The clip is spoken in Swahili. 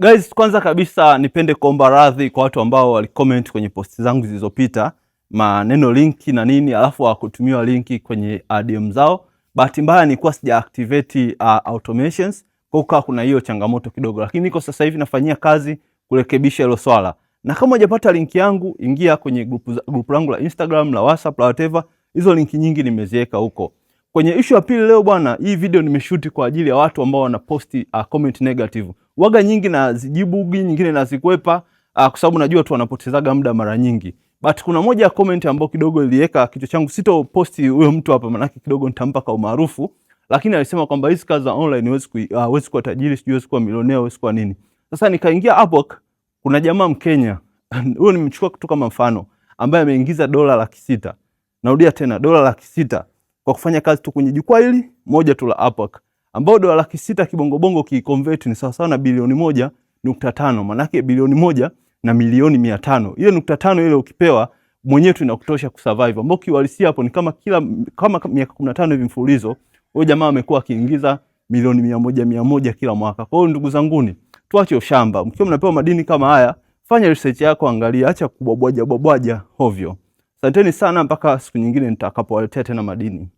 Guys, kwanza kabisa nipende kuomba radhi kwa watu ambao walicomment kwenye posti zangu zilizopita maneno linki na nini, alafu hawakutumiwa linki kwenye DM zao. Bahati mbaya nilikuwa sija activate automations, kwa hiyo kuna hiyo changamoto kidogo, lakini niko sasa hivi nafanyia kazi kurekebisha hilo swala. Na kama hujapata linki yangu, ingia kwenye group langu la Instagram, la WhatsApp, la whatever. Hizo linki nyingi nimeziweka huko. Kwenye issue ya pili leo bwana, hii video nimeshoot kwa ajili ya watu ambao wanaposti comment negative. Waga nyingi na zijibu, nyingine na zikwepa kwa sababu najua tu wanapotezaga muda mara nyingi. But kuna moja ya comment ambayo kidogo iliweka kichwa changu, sito posti huyo mtu hapa maana kidogo nitampa kwa umaarufu, lakini alisema kwamba hizi kazi za online huwezi kuwa tajiri, huwezi kuwa milionea, huwezi kuwa nini. Sasa nikaingia Upwork, kuna jamaa Mkenya huyo nimechukua tu kama mfano, ambaye ameingiza $600,000. Narudia tena $600,000 kwa kufanya kazi tu kwenye jukwaa hili moja tu la Upwork, ambao $600,000 kibongo kiconvert ni sawa sawa na bilioni 1.5, maana yake bilioni 1 na milioni 500. Hiyo 500 ile ukipewa mwenyewe tu inakutosha kusurvive, ambao kiuhalisia hapo ni kama miaka 15 hivi mfululizo huyo jamaa amekuwa akiingiza milioni 100 kila mwaka. Kwa hiyo ndugu zanguni, tuache ushamba. Mkiwa mnapewa madini kama haya, fanya research yako, angalia, acha kubwabwaja hovyo. Asanteni sana, mpaka siku nyingine nitakapowaletea tena madini.